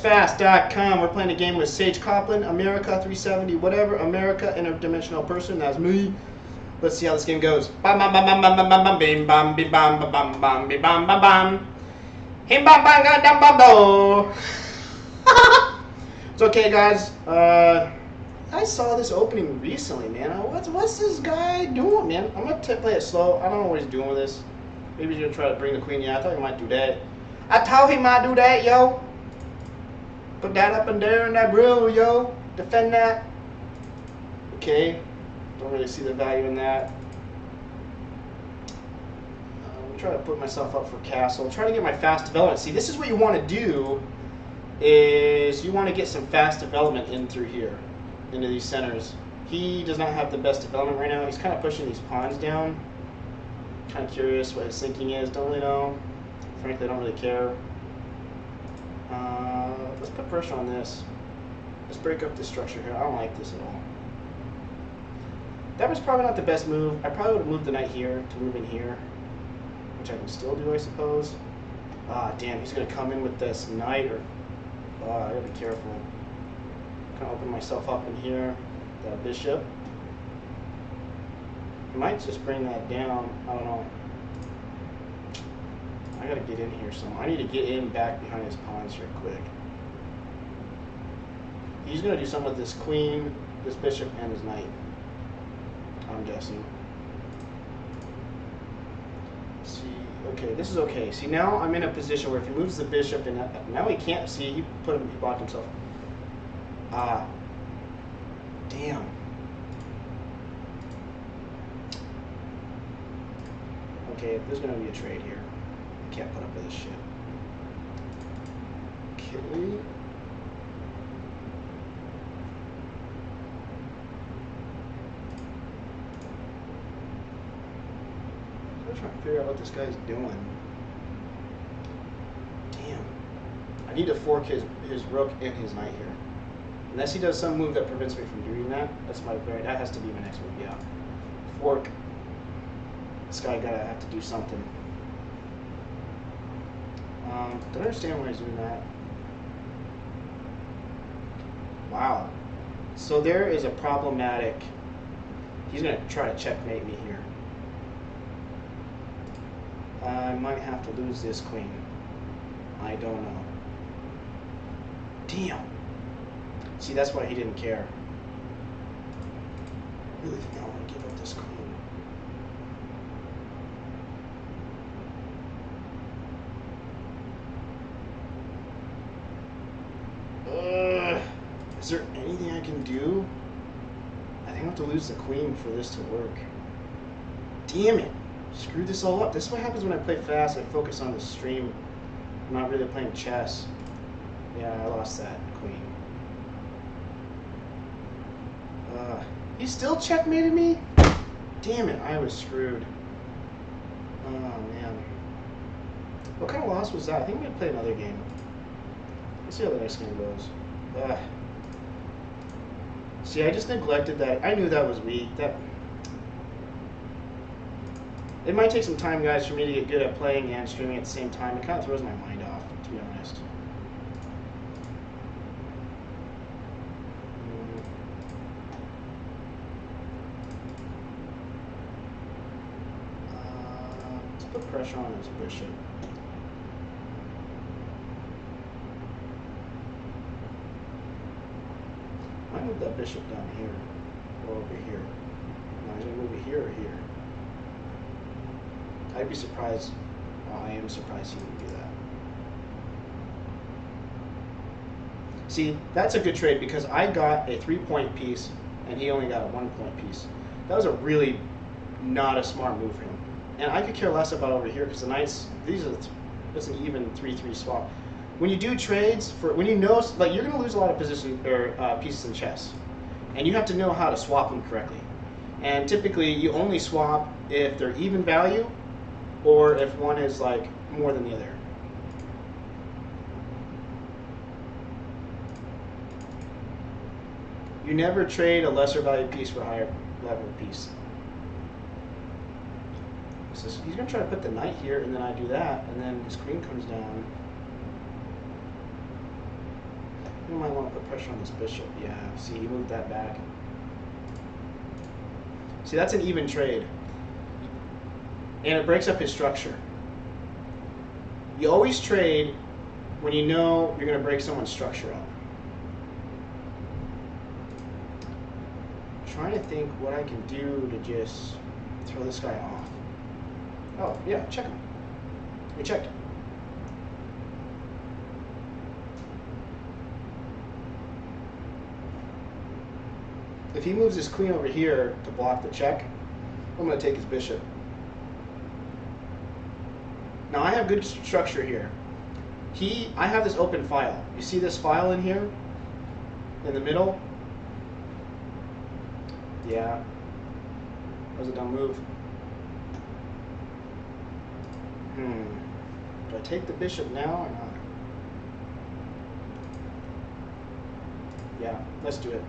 PSFast.com. We're playing a game with Sage Copland, America 370, whatever, America, interdimensional person. That's me. Let's see how this game goes. Bam bam bam bam bam bam bam bam bam bam bam bam bam bam bam bam bam. Him bam bam bam bam bam bam. It's okay, guys. I saw this opening recently, man. What's this guy doing, man? I'm gonna play it slow. I don't know what he's doing with this. Maybe he's gonna try to bring the queen. Yeah, I thought he might do that. I thought he might do that, yo. Put that up and there in that grill, yo. Defend that. Okay. Don't really see the value in that. I'm trying to put myself up for castle. I'm trying to get my fast development. See, this is what you want to do. Is you want to get some fast development in through here, into these centers. He does not have the best development right now. He's kind of pushing these pawns down. Kind of curious what his thinking is. Don't really know. Frankly, I don't really care. Let's put pressure on this. Let's break up this structure here. I don't like this at all. That was probably not the best move. I probably would have moved the knight here to move in here, which I can still do, I suppose. Ah, damn, he's going to come in with this knight, or... I gotta be careful. Kind of open myself up in here. That bishop. I might just bring that down. I don't know. I gotta get in here somewhere. I need to get in back behind his pawns here quick. He's gonna do something with this queen, this bishop, and his knight. I'm guessing. See, okay, this is okay. See, now I'm in a position where if he moves the bishop, and now he can't see. He blocked himself. Ah, damn. Okay, there's gonna be a trade here. I can't put up with this shit. Okay. I'm trying to figure out what this guy's doing. Damn. I need to fork his rook and his knight here. Unless he does some move that prevents me from doing that. That has to be my next move, yeah. Fork. This guy gotta have to do something. Don't understand why he's doing that. Wow. So there is a problematic... He's gonna try to checkmate me here. I might have to lose this queen. I don't know. Damn. See, that's why he didn't care. I really think I want to give up this queen. Is there anything I can do? I think I have to lose the queen for this to work. Damn it. Screw this all up. This is what happens when I play fast. I focus on the stream. I'm not really playing chess. Yeah, I lost that queen. He still checkmated me? Damn it, I was screwed. Oh, man. What kind of loss was that? I think I'm going to play another game. Let's see how the next game goes. See, I just neglected that. I knew that was weak. It might take some time, guys, for me to get good at playing and streaming at the same time. It kind of throws my mind off, to be honest. Let's put pressure on his bishop. I might move that bishop down here, or over here. No, he's going to move it here or here. I'd be surprised. Well, I am surprised he would do that. See, that's a good trade because I got a 3-point piece and he only got a 1-point piece. That was a really not a smart move for him. And I could care less about over here because the knights, it's an even 3-3 swap. When you do trades, when you know, like, you're going to lose a lot of position or pieces in chess, and you have to know how to swap them correctly. And typically, you only swap if they're even value, or if one is like more than the other. You never trade a lesser value piece for a higher level piece. So he's going to try to put the knight here, and then I do that, and then his queen comes down. You might want to put pressure on this bishop. Yeah, see, he moved that back. See, that's an even trade. And it breaks up his structure. You always trade when you know you're going to break someone's structure up. I'm trying to think what I can do to just throw this guy off. Oh, yeah, check him. We checked. If he moves his queen over here to block the check, I'm going to take his bishop. Now I have good structure here. I have this open file. You see this file in here? In the middle? Yeah. That was a dumb move. Do I take the bishop now or not? Yeah, let's do it.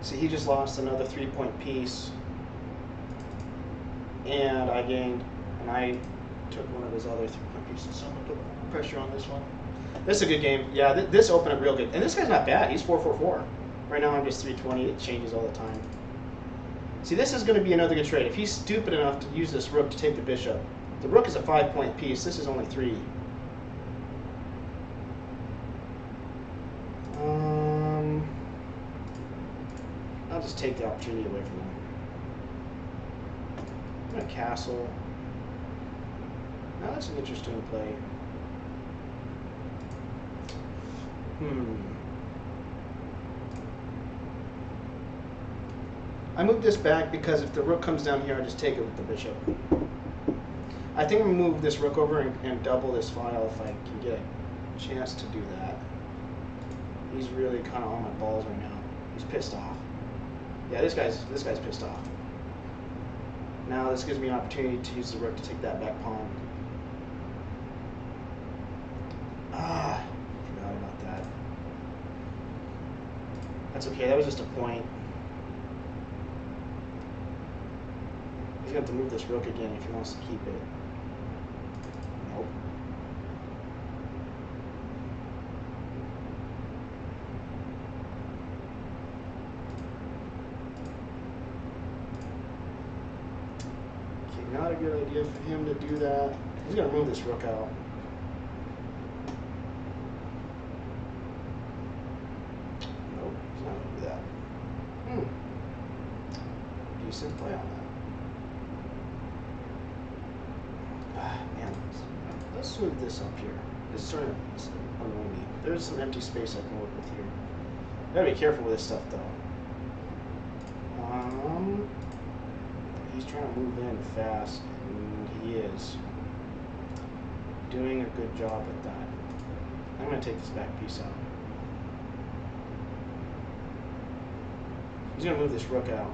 See, he just lost another 3-point piece. And I gained, and I took one of his other 3-point pieces. So I'm going to put pressure on this one. This is a good game. Yeah, this opened up real good. And this guy's not bad. He's 4-4-4. Right now I'm just 320. It changes all the time. See, this is going to be another good trade. If he's stupid enough to use this rook to take the bishop, the rook is a 5-point piece. This is only 3. I'll just take the opportunity away from him. I'm going to castle. Now that's an interesting play. I moved this back because if the rook comes down here, I just take it with the bishop. I think I'm going to move this rook over and double this file if I can get a chance to do that. He's really kind of on my balls right now. He's pissed off. Yeah, this guy's pissed off. Now this gives me an opportunity to use the rook to take that back pawn. Forgot about that. That's okay, that was just a point. He's going to have to move this rook again if he wants to keep it. Nope. Okay, not a good idea for him to do that. He's going to move this rook out. Nope, he's not going to do that. Decent play on that. Man, let's move this up here. This is starting to annoy me. There's some empty space I can work with here. Gotta be careful with this stuff, though. He's trying to move in fast, and he is doing a good job at that. I'm gonna take this back piece out. He's gonna move this rook out.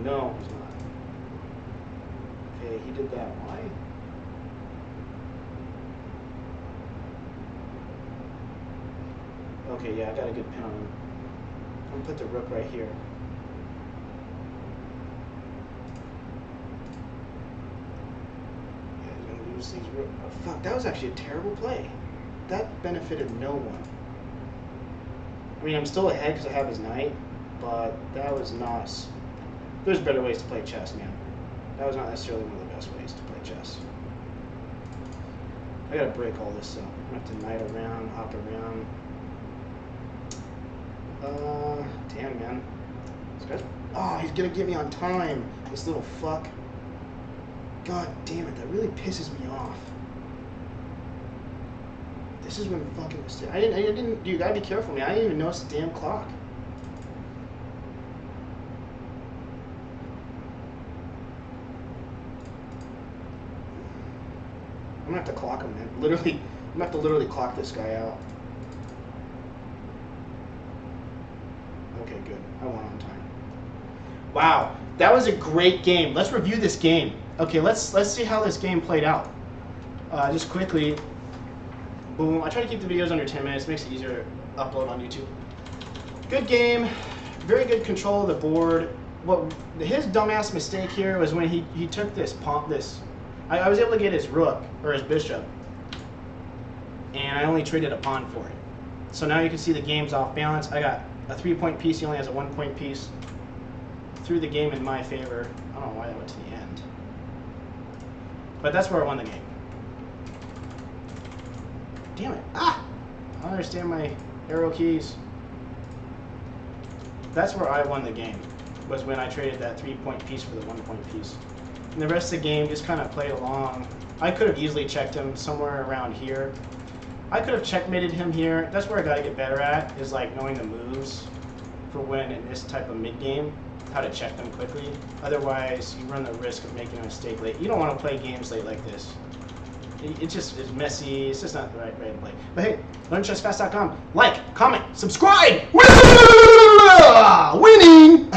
No, he's not. Okay, he did that. Why? Okay, yeah, I got a good pin on him. I'm gonna put the rook right here. Yeah, he's gonna use these rook. Oh, fuck, that was actually a terrible play. That benefited no one. I mean, I'm still ahead because I have his knight, but that was not. There's better ways to play chess, man. That was not necessarily one of the best ways to play chess. I gotta break all this up. I'm gonna have to knight around, hop around. Damn, man. This guy's. Oh, he's gonna get me on time. This little fuck. God damn it, that really pisses me off. This is when fucking. I didn't. You gotta be careful, man. I didn't even notice the damn clock. I'm gonna have to clock him, man. Literally, I'm gonna have to literally clock this guy out. Okay, good. I won on time. Wow, that was a great game. Let's review this game. Okay, let's see how this game played out. Just quickly. Boom. I try to keep the videos under 10 minutes. It makes it easier to upload on YouTube. Good game. Very good control of the board. What his dumbass mistake here was when he took this pawn. I was able to get his rook or his bishop, and I only traded a pawn for it. So now you can see the game's off balance. I got a 3-point piece. He only has a 1-point piece. Threw the game in my favor. I don't know why that went to the end. But that's where I won the game. Damn it. Ah! I don't understand my arrow keys. That's where I won the game, was when I traded that 3-point piece for the 1-point piece. And the rest of the game just kind of played along. I could have easily checked him somewhere around here. I could have checkmated him here. That's where I got to get better at, is like knowing the moves for when in this type of mid-game, how to check them quickly. Otherwise, you run the risk of making a mistake late. You don't want to play games late like this. It just is messy. It's just not the right way to play. But hey, learnchessfast.com. Like, comment, subscribe! Winning!